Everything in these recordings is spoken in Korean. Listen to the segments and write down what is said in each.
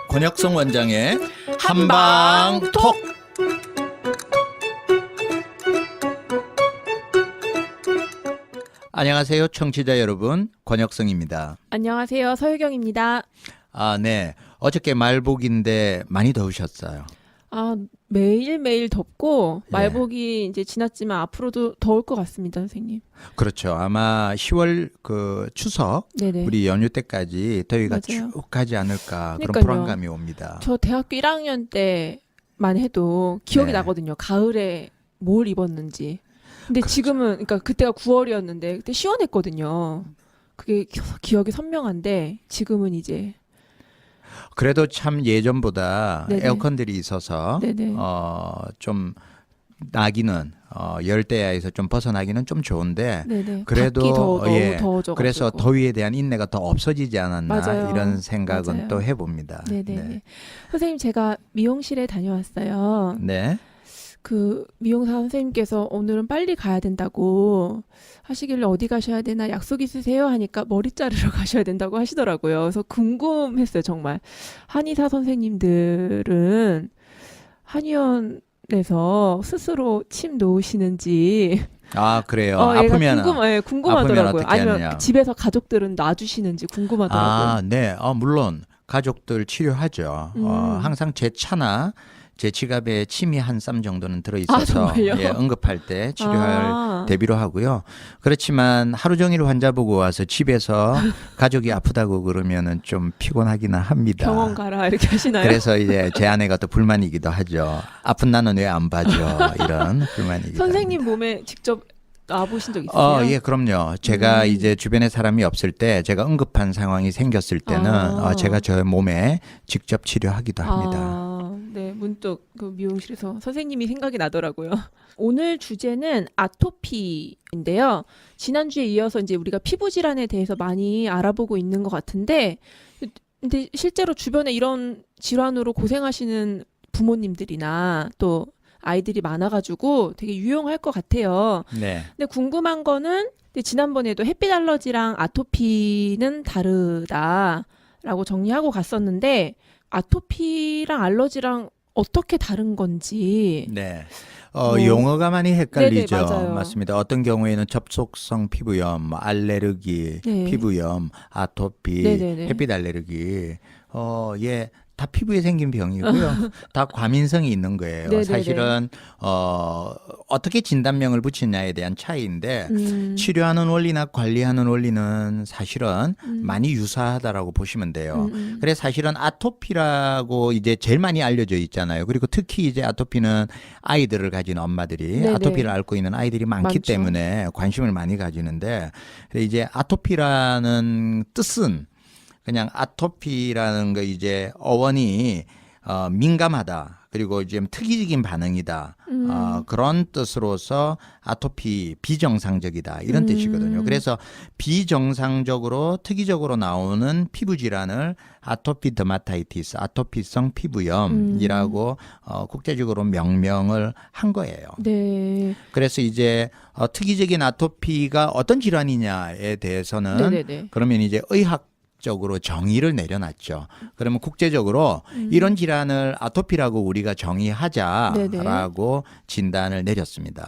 권혁성 원장의 한방톡. 안녕하세요, 청취자 여러분. 권혁성입니다. 안녕하세요, 서유경입니다. 네. 어저께 말복인데 많이 더우셨어요. 매일매일 덥고 예. 말복이 이제 지났지만 앞으로도 더울 것 같습니다, 선생님. 그렇죠. 아마 10월 추석 네네. 우리 연휴 때까지 더위가 맞아요. 쭉 가지 않을까 그런 그러니까요. 불안감이 옵니다. 저 대학교 1학년 때만 해도 기억이 네. 나거든요. 가을에 뭘 입었는지. 근데 지금은 그러니까 그때가 9월이었는데 그때 시원했거든요. 그게 기억이 선명한데 지금은 이제 그래도 참 예전보다 네네. 에어컨들이 있어서 네네. 좀 나기는 열대야에서 좀 벗어나기는 좀 좋은데 네네. 그래도 밖이 더 더워져. 그래서 더위에 대한 인내가 더 없어지지 않았나 맞아요. 이런 생각은 맞아요. 또 해봅니다. 네네. 선생님, 제가 미용실에 다녀왔어요. 네. 그 미용사 선생님께서 오늘은 빨리 가야 된다고 하시길래 어디 가셔야 되나 약속 있으세요? 하니까 머리 자르러 가셔야 된다고 하시더라고요. 그래서 궁금했어요, 정말. 한의사 선생님들은 한의원에서 스스로 침 놓으시는지 그래요. 얘가 아프면 궁금하더라고요. 어떻게 아니면 하느냐. 집에서 가족들은 놔주시는지 궁금하더라고요. 네. 물론 가족들 치료하죠. 항상 제 차나 제 지갑에 침이 한 쌈 정도는 들어있어서 정말요? 응급할 때 치료할 대비로 하고요. 그렇지만 하루 종일 환자 보고 와서 집에서 가족이 아프다고 그러면은 좀 피곤하기는 합니다. 병원 가라 이렇게 하시나요? 그래서 이제 제 아내가 또 불만이기도 하죠. 아픈 나는 왜 안 봐줘? 이런 불만이기도 선생님 합니다. 몸에 직접 놔보신 적 있으세요? 예, 그럼요. 제가 이제 주변에 사람이 없을 때 제가 응급한 상황이 생겼을 때는 제가 저 몸에 직접 치료하기도 합니다. 네, 문득 그 미용실에서 선생님이 생각이 나더라고요. 오늘 주제는 아토피인데요. 지난주에 이어서 이제 우리가 피부 질환에 대해서 많이 알아보고 있는 것 같은데, 근데 실제로 주변에 이런 질환으로 고생하시는 부모님들이나 또 아이들이 많아가지고 되게 유용할 것 같아요. 네. 근데 궁금한 거는 지난번에도 햇빛 알러지랑 아토피는 다르다라고 정리하고 갔었는데 아토피랑 알러지랑 어떻게 다른 건지. 네. 용어가 많이 헷갈리죠. 네네, 맞아요. 맞습니다. 어떤 경우에는 접촉성 피부염, 알레르기, 네. 피부염, 아토피, 네네네. 햇빛 알레르기, 다 피부에 생긴 병이고요. 다 과민성이 있는 거예요. 네네네. 사실은 어떻게 진단명을 붙이냐에 대한 차이인데 치료하는 원리나 관리하는 원리는 사실은 많이 유사하다라고 보시면 돼요. 그래서 사실은 아토피라고 이제 제일 많이 알려져 있잖아요. 그리고 특히 이제 아토피는 아이들을 가진 엄마들이 네네. 아토피를 앓고 있는 아이들이 많기 많죠. 때문에 관심을 많이 가지는데 이제 아토피라는 뜻은 그냥 아토피라는 거 이제 어원이 민감하다. 그리고 이제 특이적인 반응이다. 그런 뜻으로서 아토피 비정상적이다. 이런 뜻이거든요. 그래서 비정상적으로 특이적으로 나오는 피부 질환을 아토피 더마타이티스, 아토피성 피부염이라고 국제적으로 명명을 한 거예요. 네. 그래서 이제 특이적인 아토피가 어떤 질환이냐에 대해서는 네네네. 그러면 이제 적으로 정의를 내려놨죠. 그러면 국제적으로 이런 질환을 아토피라고 우리가 정의하자라고 진단을 내렸습니다.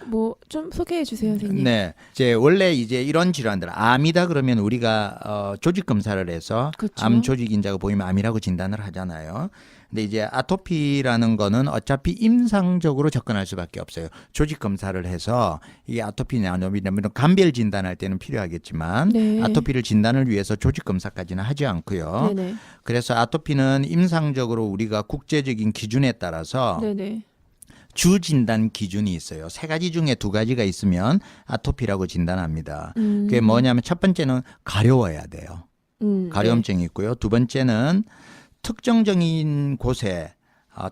뭐 좀 소개해 주세요, 선생님. 네, 이제 원래 이제 이런 질환들 암이다 그러면 우리가 조직 검사를 해서 그렇죠. 암 조직 인자가 보이면 암이라고 진단을 하잖아요. 근데 이제 아토피라는 거는 어차피 임상적으로 접근할 수밖에 없어요. 조직 검사를 해서 이게 아토피냐 아토피냐 감별 진단할 때는 필요하겠지만 네. 아토피를 진단을 위해서 조직 검사까지는 하지 않고요. 네네. 그래서 아토피는 임상적으로 우리가 국제적인 기준에 따라서 네네. 주 진단 기준이 있어요. 3가지 중에 2가지가 있으면 아토피라고 진단합니다. 그게 뭐냐면 첫 번째는 가려워야 돼요. 가려움증이 있고요. 두 번째는 특정적인 곳에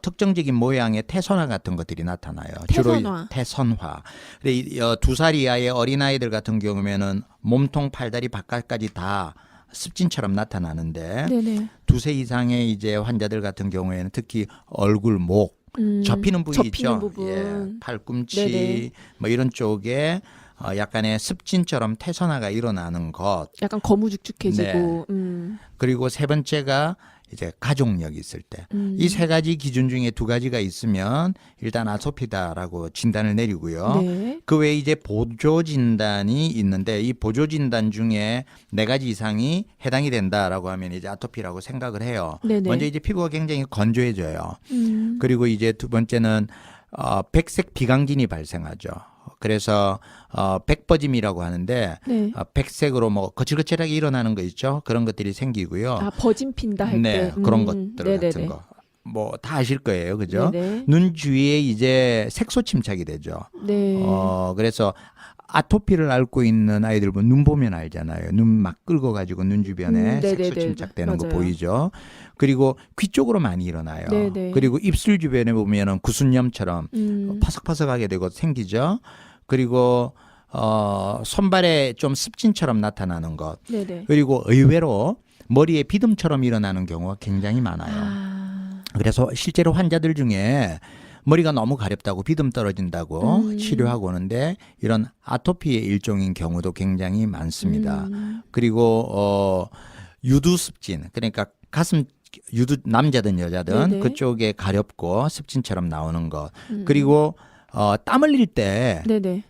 특정적인 모양의 태선화 같은 것들이 나타나요. 태선화. 주로 태선화. 2살 이하의 어린아이들 같은 경우에는 몸통, 팔다리 바깥까지 다 습진처럼 나타나는데 네네. 2세 이상의 이제 환자들 같은 경우에는 특히 얼굴, 목 접히는 부위 접히는 있죠. 부분. 예, 팔꿈치 네네. 뭐 이런 쪽에 약간의 습진처럼 태선화가 일어나는 것. 약간 거무죽죽해지고. 그리고 세 번째가 이제 가족력이 있을 때. 이 세 가지 기준 중에 두 가지가 있으면 일단 아토피다라고 진단을 내리고요. 네. 그 외에 이제 보조 진단이 있는데 이 보조 진단 중에 네 가지 이상이 해당이 된다라고 하면 이제 아토피라고 생각을 해요. 네네. 먼저 이제 피부가 굉장히 건조해져요. 음. 그리고 이제 두 번째는 백색 비강진이 발생하죠. 그래서 백버짐이라고 하는데 네. 백색으로 뭐 거칠거칠하게 일어나는 거 있죠. 그런 것들이 생기고요. 아, 버짐 핀다 할 네, 때. 그런 것들 네네네. 같은 거. 뭐 다 아실 거예요. 그죠? 네네. 눈 주위에 이제 색소 침착이 되죠. 네. 그래서 아토피를 앓고 있는 아이들 보면 눈 보면 알잖아요. 눈 막 긁어가지고 눈 주변에 색소 네네네. 침착되는 거 맞아요. 보이죠. 그리고 귀 쪽으로 많이 일어나요. 네네. 그리고 입술 주변에 보면은 구순염처럼 퍼석퍼석하게 되고 생기죠. 그리고 손발에 좀 습진처럼 나타나는 것. 네네. 그리고 의외로 머리에 비듬처럼 일어나는 경우가 굉장히 많아요. 아. 그래서 실제로 환자들 중에 머리가 너무 가렵다고 비듬 떨어진다고 치료하고 오는데 이런 아토피의 일종인 경우도 굉장히 많습니다. 그리고 유두 습진, 그러니까 가슴 유두 남자든 여자든 네네. 그쪽에 가렵고 습진처럼 나오는 것. 그리고 땀 흘릴 때 네네.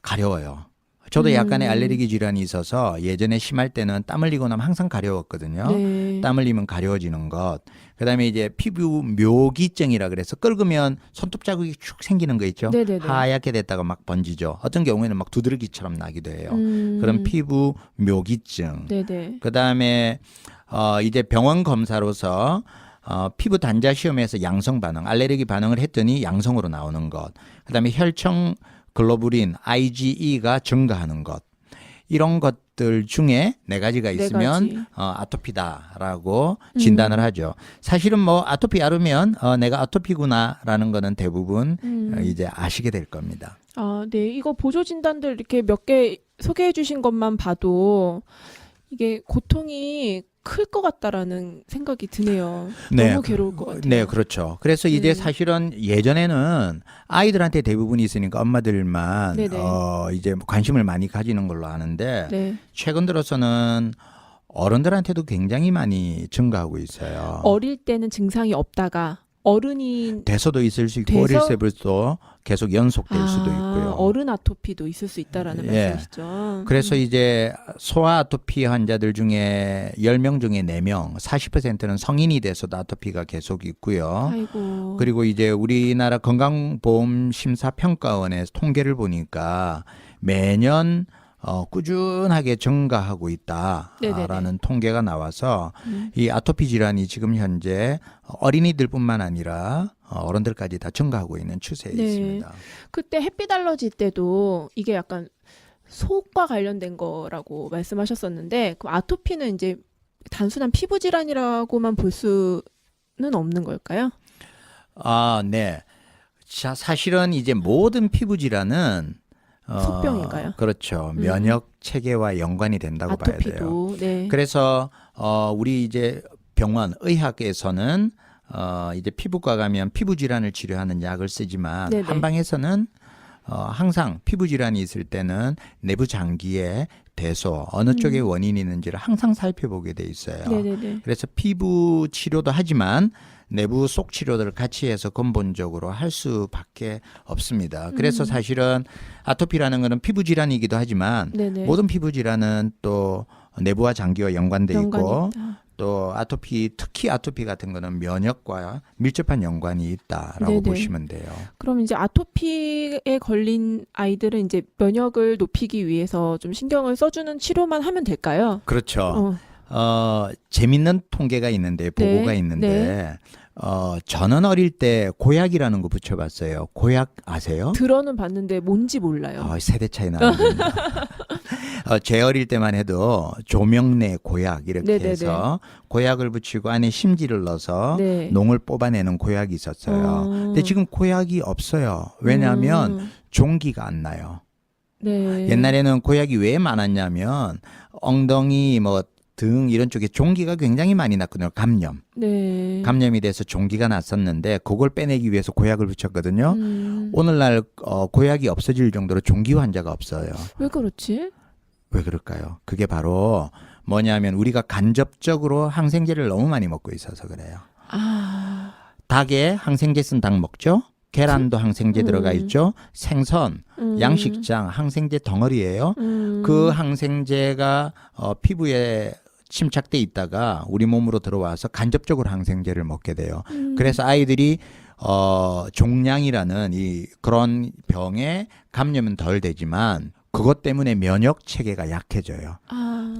가려워요. 저도 약간의 알레르기 질환이 있어서 예전에 심할 때는 땀 흘리고 나면 항상 가려웠거든요. 네. 땀 흘리면 가려워지는 것. 그다음에 이제 피부 묘기증이라 그래서 긁으면 손톱 자국이 축 생기는 거 있죠. 네네네. 하얗게 됐다가 막 번지죠. 어떤 경우에는 막 두드러기처럼 나기도 해요. 그런 피부 묘기증. 네네. 그다음에 이제 병원 검사로서 피부 단자 시험에서 양성 반응, 알레르기 반응을 했더니 양성으로 나오는 것. 그다음에 혈청 글로불린 IgE가 증가하는 것. 이런 것들 중에 네 가지가 있으면 가지. 아토피다라고 진단을 하죠. 사실은 뭐 아토피 앓으면 내가 아토피구나라는 거는 대부분 이제 아시게 될 겁니다. 아, 네. 이거 보조 진단들 이렇게 몇 개 소개해 주신 것만 봐도 이게 고통이 클 것 같다라는 생각이 드네요. 네. 너무 괴로울 것 같아요. 네, 그렇죠. 그래서 이제 사실은 예전에는 아이들한테 대부분 있으니까 엄마들만 네네. 이제 관심을 많이 가지는 걸로 아는데 네. 최근 들어서는 어른들한테도 굉장히 많이 증가하고 있어요. 어릴 때는 증상이 없다가 어른이 돼서도 있을 수 있고 돼서? 어릴 때부터 계속 연속될 수도 있고요. 어른 아토피도 있을 수 있다라는 예. 말씀이시죠. 그래서 이제 소아 아토피 환자들 중에 10명 중에 4명, 40%는 성인이 돼서도 아토피가 계속 있고요. 아이고. 그리고 이제 우리나라 건강보험심사평가원의 통계를 보니까 매년 꾸준하게 증가하고 있다라는 네네네. 통계가 나와서 이 아토피 질환이 지금 현재 어린이들뿐만 아니라 어른들까지 다 증가하고 있는 추세에 네. 있습니다. 그때 햇빛 알러지 때도 이게 약간 속과 관련된 거라고 말씀하셨었는데 그 아토피는 이제 단순한 피부 질환이라고만 볼 수는 없는 걸까요? 아, 네. 자, 사실은 이제 모든 피부 질환은 속병인가요? 그렇죠. 면역 체계와 연관이 된다고 봐야 돼요. 아토피도. 네. 그래서 우리 이제 병원 의학에서는 이제 피부과 가면 피부 질환을 치료하는 약을 쓰지만 네네. 한방에서는 항상 피부 질환이 있을 때는 내부 장기의 대소 어느 쪽에 원인이 있는지를 항상 살펴보게 돼 있어요. 네네네. 그래서 피부 치료도 하지만 내부 속 치료들을 같이 해서 근본적으로 할 수밖에 없습니다. 그래서 사실은 아토피라는 것은 피부 질환이기도 하지만 네네. 모든 피부 질환은 또 내부와 장기와 연관돼 있고 연관이 있다. 또 아토피, 특히 아토피 같은 거는 면역과 밀접한 연관이 있다라고 네네. 보시면 돼요. 그럼 이제 아토피에 걸린 아이들은 이제 면역을 높이기 위해서 좀 신경을 써주는 치료만 하면 될까요? 그렇죠. 재밌는 통계가 있는데 보고가 네, 있는데 저는 어릴 때 고약이라는 거 붙여봤어요. 고약 아세요? 들어는 봤는데 뭔지 몰라요. 세대 차이 나는군요. 제 어릴 때만 해도 조명내 고약 이렇게 네네네. 해서 고약을 붙이고 안에 심지를 넣어서 네. 농을 뽑아내는 고약이 있었어요. 근데 지금 고약이 없어요. 왜냐하면 종기가 안 나요. 네. 옛날에는 고약이 왜 많았냐면 엉덩이 뭐 등 이런 쪽에 종기가 굉장히 많이 났거든요. 감염. 네. 감염이 돼서 종기가 났었는데 그걸 빼내기 위해서 고약을 붙였거든요. 오늘날 고약이 없어질 정도로 종기 환자가 없어요. 왜 그렇지? 왜 그럴까요? 그게 바로 뭐냐면 우리가 간접적으로 항생제를 너무 많이 먹고 있어서 그래요. 아, 닭에 항생제 쓴 닭 먹죠? 계란도 항생제 들어가 있죠? 생선, 양식장 항생제 덩어리예요. 그 항생제가 피부에 침착돼 있다가 우리 몸으로 들어와서 간접적으로 항생제를 먹게 돼요. 그래서 아이들이 종양이라는 그런 병에 감염은 덜 되지만 그것 때문에 면역 체계가 약해져요.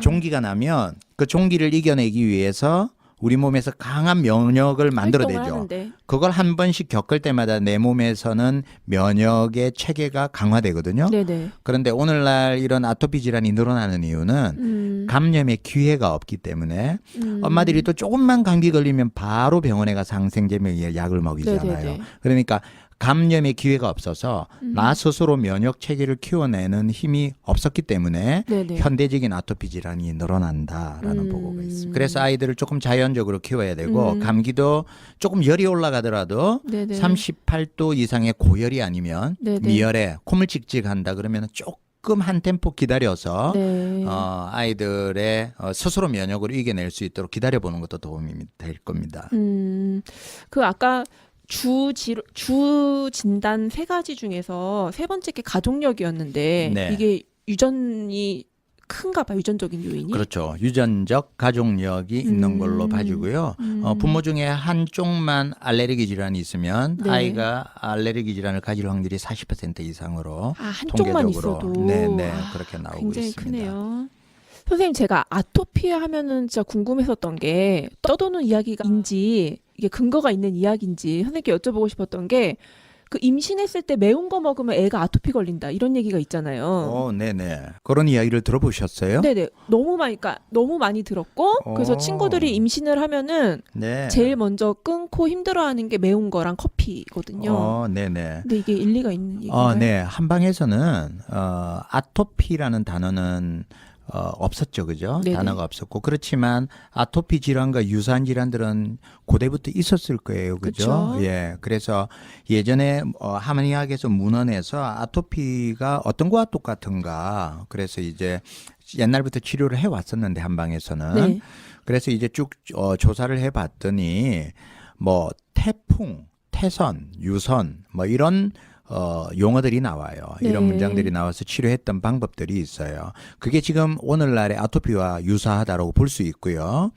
종기가 나면 그 종기를 이겨내기 위해서 우리 몸에서 강한 면역을 만들어내죠. 하는데. 그걸 한 번씩 겪을 때마다 내 몸에서는 면역의 체계가 강화되거든요. 네네. 그런데 오늘날 이런 아토피 질환이 늘어나는 이유는 감염의 기회가 없기 때문에 엄마들이 또 조금만 감기 걸리면 바로 병원에 가서 항생제 약을 먹이잖아요. 네네네. 그러니까 감염의 기회가 없어서 나 스스로 면역 체계를 키워내는 힘이 없었기 때문에 네네. 현대적인 아토피 질환이 늘어난다라는 보고가 있습니다. 그래서 아이들을 조금 자연적으로 키워야 되고 감기도 조금 열이 올라가더라도 네네. 38도 이상의 고열이 아니면 네네. 미열에 콧물 찍찍한다 그러면 조금 한 템포 기다려서 네. 아이들의 스스로 면역을 이겨낼 수 있도록 기다려보는 것도 도움이 될 겁니다. 그 아까 주 진단 세 가지 중에서 세 번째 게 가족력이었는데 네. 이게 유전이 큰가 봐, 유전적인 요인이. 그렇죠. 유전적 가족력이 있는 걸로 봐주고요. 부모 중에 한쪽만 알레르기 질환이 있으면 네. 아이가 알레르기 질환을 가질 확률이 40% 이상으로 한쪽만 통계적으로 있어도 네, 그렇게 나오고 굉장히 있습니다. 크네요. 선생님, 제가 아토피 하면은 진짜 궁금했었던 게 떠도는 이야기인지 이게 근거가 있는 이야기인지 선생님께 여쭤보고 싶었던 게 그 임신했을 때 매운 거 먹으면 애가 아토피 걸린다 이런 얘기가 있잖아요. 네네. 그런 이야기를 들어보셨어요? 네네. 너무 많이 들었고 그래서 친구들이 임신을 하면은 네. 제일 먼저 끊고 힘들어하는 게 매운 거랑 커피거든요. 네네. 근데 이게 일리가 있는 얘기인가요? 네. 한방에서는 아토피라는 단어는 없었죠, 그죠? 네네. 단어가 없었고 그렇지만 아토피 질환과 유사한 질환들은 고대부터 있었을 거예요, 그죠? 그쵸. 예, 그래서 예전에 한의학에서 문헌에서 아토피가 어떤 거와 똑같은가, 그래서 이제 옛날부터 치료를 해왔었는데 한방에서는 네. 그래서 이제 쭉 조사를 해봤더니 뭐 태풍, 태선, 유선 뭐 이런 용어들이 나와요. 이런 네. 문장들이 나와서 치료했던 방법들이 있어요. 그게 지금 오늘날의 아토피와 유사하다고 볼 수 있고요.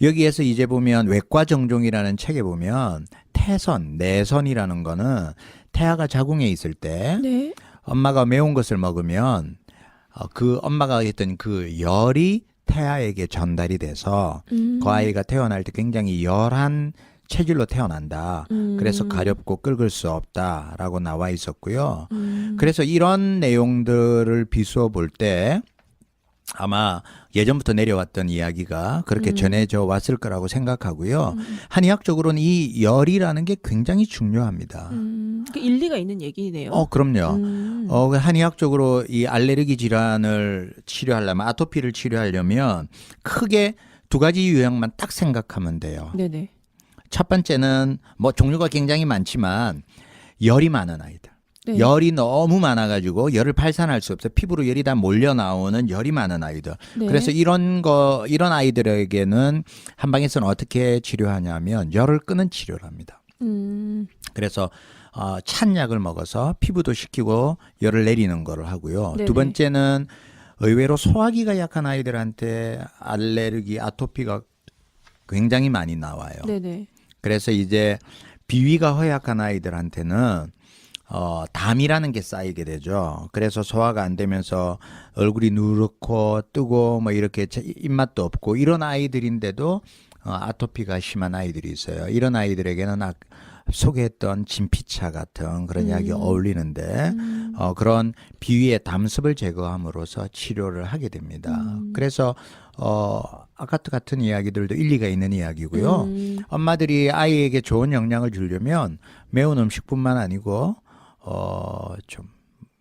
여기에서 이제 보면 외과 정종이라는 책에 보면 태선, 내선이라는 거는 태아가 자궁에 있을 때 네. 엄마가 매운 것을 먹으면 그 엄마가 했던 그 열이 태아에게 전달이 돼서 그 아이가 태어날 때 굉장히 열한 체질로 태어난다. 그래서 가렵고 끓을 수 없다라고 나와 있었고요. 그래서 이런 내용들을 비추어 볼 때 아마 예전부터 내려왔던 이야기가 그렇게 전해져 왔을 거라고 생각하고요. 한의학적으로는 이 열이라는 게 굉장히 중요합니다. 그 일리가 있는 얘기네요. 그럼요. 한의학적으로 이 알레르기 질환을 치료하려면 아토피를 치료하려면 크게 두 가지 유형만 딱 생각하면 돼요. 네네. 첫 번째는 뭐 종류가 굉장히 많지만 열이 많은 아이들. 네. 열이 너무 많아가지고 열을 발산할 수 없어요. 피부로 열이 다 몰려 나오는 열이 많은 아이들. 네. 그래서 이런 아이들에게는 한방에서는 어떻게 치료하냐면 열을 끄는 치료를 합니다. 그래서 찬 약을 먹어서 피부도 식히고 열을 내리는 거를 하고요. 네네. 두 번째는 의외로 소화기가 약한 아이들한테 알레르기, 아토피가 굉장히 많이 나와요. 네네. 그래서 이제 비위가 허약한 아이들한테는 담이라는 게 쌓이게 되죠. 그래서 소화가 안 되면서 얼굴이 누렇고 뜨고 뭐 이렇게 입맛도 없고 이런 아이들인데도 아토피가 심한 아이들이 있어요. 이런 아이들에게는 소개했던 진피차 같은 그런 약이 어울리는데 그런 비위의 담습을 제거함으로써 치료를 하게 됩니다. 그래서 아까트 같은 이야기들도 일리가 있는 이야기고요. 엄마들이 아이에게 좋은 영양을 주려면 매운 음식뿐만 아니고 좀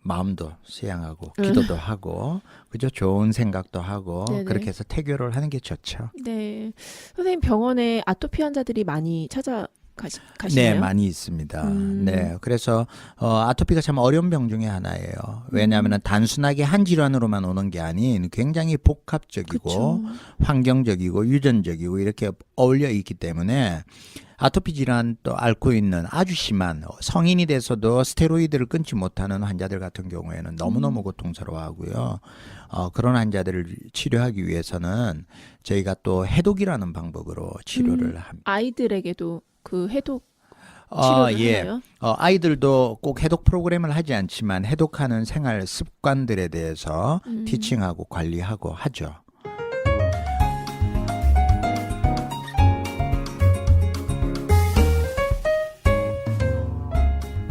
마음도 수양하고 기도도 하고 그죠? 좋은 생각도 하고 네네. 그렇게 해서 태교를 하는 게 좋죠. 네. 선생님 병원에 아토피 환자들이 많이 네, 가시나요? 많이 있습니다. 네, 그래서 아토피가 참 어려운 병 중에 하나예요. 왜냐하면 단순하게 한 질환으로만 오는 게 아닌 굉장히 복합적이고 그쵸. 환경적이고 유전적이고 이렇게 어울려 있기 때문에 아토피 질환도 앓고 있는 아주 심한 성인이 돼서도 스테로이드를 끊지 못하는 환자들 같은 경우에는 너무너무 고통스러워하고요. 그런 환자들을 치료하기 위해서는 저희가 또 해독이라는 방법으로 치료를 합니다. 아이들에게도 그 해독 치료를 예. 하나요? 아이들도 꼭 해독 프로그램을 하지 않지만 해독하는 생활 습관들에 대해서 티칭하고 관리하고 하죠.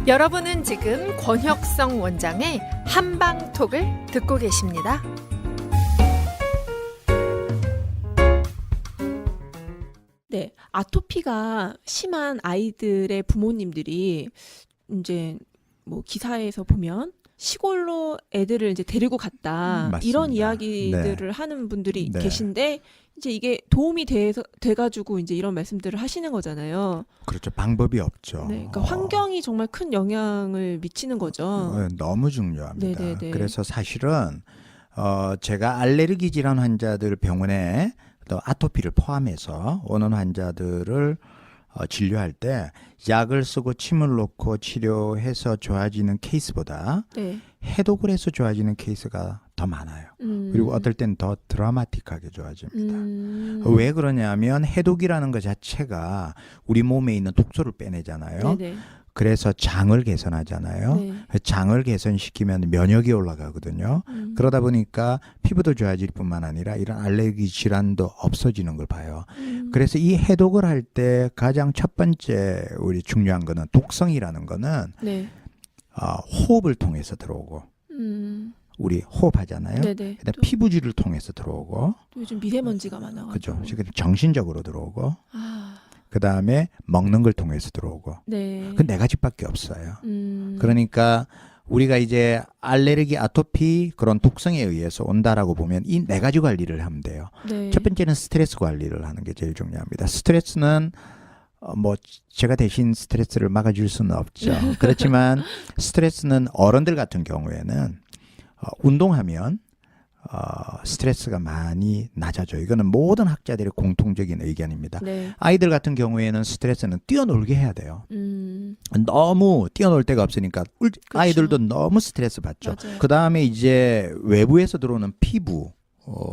여러분은 지금 권혁성 원장의 한방톡을 듣고 계십니다. 네, 아토피가 심한 아이들의 부모님들이 이제 뭐 기사에서 보면 시골로 애들을 이제 데리고 갔다 맞습니다. 이런 이야기들을 하는 분들이 네. 계신데 이제 이게 도움이 돼가지고 이제 이런 말씀들을 하시는 거잖아요. 그렇죠. 방법이 없죠. 네, 그러니까 환경이 정말 큰 영향을 미치는 거죠. 너무 중요합니다. 네네네. 그래서 사실은 제가 알레르기 질환 환자들 병원에 또 아토피를 포함해서 오는 환자들을 진료할 때 약을 쓰고 침을 놓고 치료해서 좋아지는 케이스보다 네. 해독을 해서 좋아지는 케이스가 더 많아요. 그리고 어떨 땐 더 드라마틱하게 좋아집니다. 왜 그러냐면 해독이라는 것 자체가 우리 몸에 있는 독소를 빼내잖아요. 네네. 그래서 장을 개선하잖아요. 네. 장을 개선시키면 면역이 올라가거든요. 그러다 보니까 피부도 좋아질 뿐만 아니라 이런 알레르기 질환도 없어지는 걸 봐요. 그래서 이 해독을 할 때 가장 첫 번째 우리 중요한 거는 독성이라는 거는 네. 호흡을 통해서 들어오고 우리 호흡하잖아요. 네네. 그다음 피부질을 통해서 들어오고 또 요즘 미세먼지가 많아가지고. 그죠. 정신적으로 들어오고 아, 그다음에 먹는 걸 통해서 들어오고 네. 그 네 가지밖에 없어요. 그러니까 우리가 이제 알레르기, 아토피 그런 독성에 의해서 온다라고 보면 이 네 가지 관리를 하면 돼요. 네. 첫 번째는 스트레스 관리를 하는 게 제일 중요합니다. 스트레스는 뭐 제가 대신 스트레스를 막아줄 수는 없죠. 그렇지만 스트레스는 어른들 같은 경우에는 운동하면 스트레스가 많이 낮아져요. 이거는 모든 학자들의 공통적인 의견입니다. 네. 아이들 같은 경우에는 스트레스는 뛰어놀게 해야 돼요. 너무 뛰어놀 데가 없으니까 아이들도 너무 스트레스 받죠. 맞아요. 그 다음에 이제 외부에서 들어오는 피부,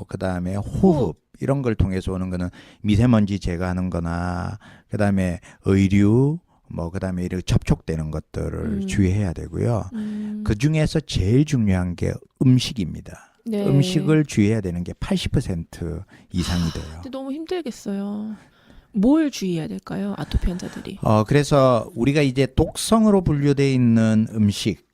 그 다음에 호흡 이런 걸 통해서 오는 거는 미세먼지 제거하는 거나 그 다음에 의류 뭐 그 다음에 이렇게 접촉되는 것들을 주의해야 되고요. 그 중에서 제일 중요한 게 음식입니다. 네. 음식을 주의해야 되는 게 80% 이상이 돼요. 근데 너무 힘들겠어요. 뭘 주의해야 될까요? 아토피 환자들이. 그래서 우리가 이제 독성으로 분류되어 있는 음식,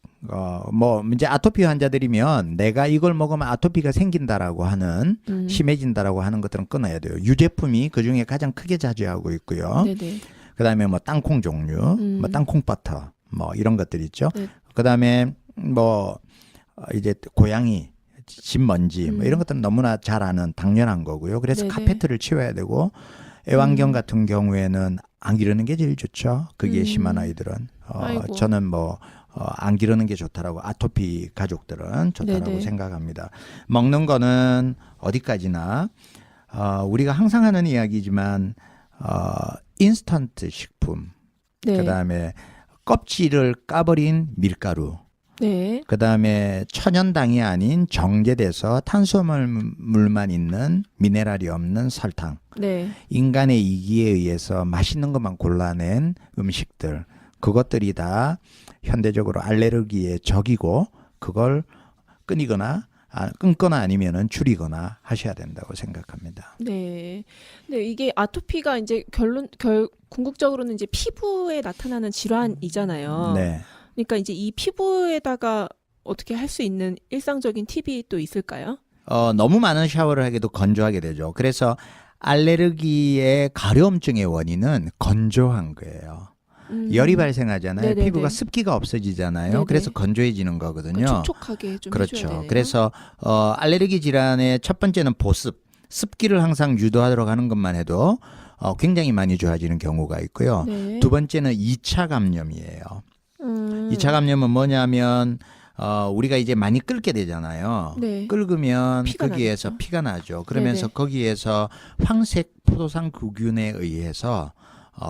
뭐 이제 아토피 환자들이면 내가 이걸 먹으면 아토피가 생긴다라고 하는 심해진다라고 하는 것들은 끊어야 돼요. 유제품이 그 중에 가장 크게 차지하고 있고요. 네네. 그다음에 뭐 땅콩 종류, 뭐 땅콩 버터, 뭐 이런 것들 있죠. 네. 그다음에 뭐 이제 고양이 집 먼지 뭐 이런 것들은 너무나 잘 아는 당연한 거고요. 그래서 네네. 카페트를 치워야 되고 애완견 같은 경우에는 안 기르는 게 제일 좋죠. 그게 심한 아이들은 아이고. 저는 뭐 안 기르는 게 좋다라고 아토피 가족들은 좋다라고 네네. 생각합니다. 먹는 거는 어디까지나 우리가 항상 하는 이야기지만 인스턴트 식품, 네. 그다음에 껍질을 까버린 밀가루, 네. 그다음에 천연당이 아닌 정제돼서 탄수화물만 있는 미네랄이 없는 설탕, 네. 인간의 이기에 의해서 맛있는 것만 골라낸 음식들, 그것들이 다 현대적으로 알레르기의 적이고 그걸 끊거나 아니면은 줄이거나 하셔야 된다고 생각합니다. 네. 근데 이게 아토피가 이제 궁극적으로는 이제 피부에 나타나는 질환이잖아요. 네. 그러니까 이제 이 피부에다가 어떻게 할 수 있는 일상적인 팁이 또 있을까요? 너무 많은 샤워를 하게도 건조하게 되죠. 그래서 알레르기의 가려움증의 원인은 건조한 거예요. 열이 발생하잖아요. 네네네. 피부가 습기가 없어지잖아요. 네네. 그래서 건조해지는 거거든요. 촉촉하게 좀 해줘야 그렇죠. 되네요. 그래서 알레르기 질환의 첫 번째는 보습, 습기를 항상 유도하도록 하는 것만 해도 굉장히 많이 좋아지는 경우가 있고요. 네. 두 번째는 2차 감염이에요. 2차 감염은 뭐냐면 우리가 이제 많이 끓게 되잖아요. 네. 끓으면 피가 거기에서 나겠죠. 피가 나죠. 그러면서 네네. 거기에서 황색 포도상 구균에 의해서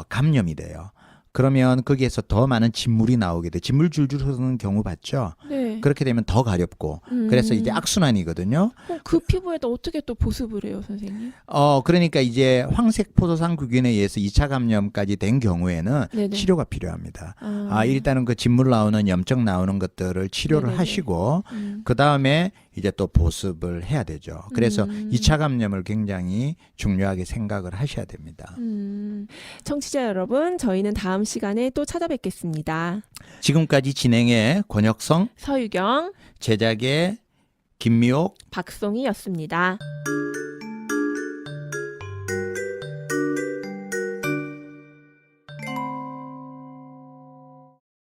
감염이 돼요. 그러면 거기에서 더 많은 진물이 나오게 돼. 진물 줄줄 흐르는 경우 봤죠? 네. 그렇게 되면 더 가렵고. 그래서 이제 악순환이거든요. 그럼 그 피부에다 어떻게 또 보습을 해요, 선생님? 그러니까 이제 황색 포도상 구균에 의해서 2차 감염까지 된 경우에는 네네. 치료가 필요합니다. 일단은 그 진물 나오는 염증 나오는 것들을 치료를 네네네. 하시고 그 다음에 이제 또 보습을 해야 되죠. 그래서 2차 감염을 굉장히 중요하게 생각을 하셔야 됩니다. 청취자 여러분, 저희는 다음 시간에 또 찾아뵙겠습니다. 지금까지 진행의 권혁성, 서유경, 제작의 김미옥, 박송이였습니다.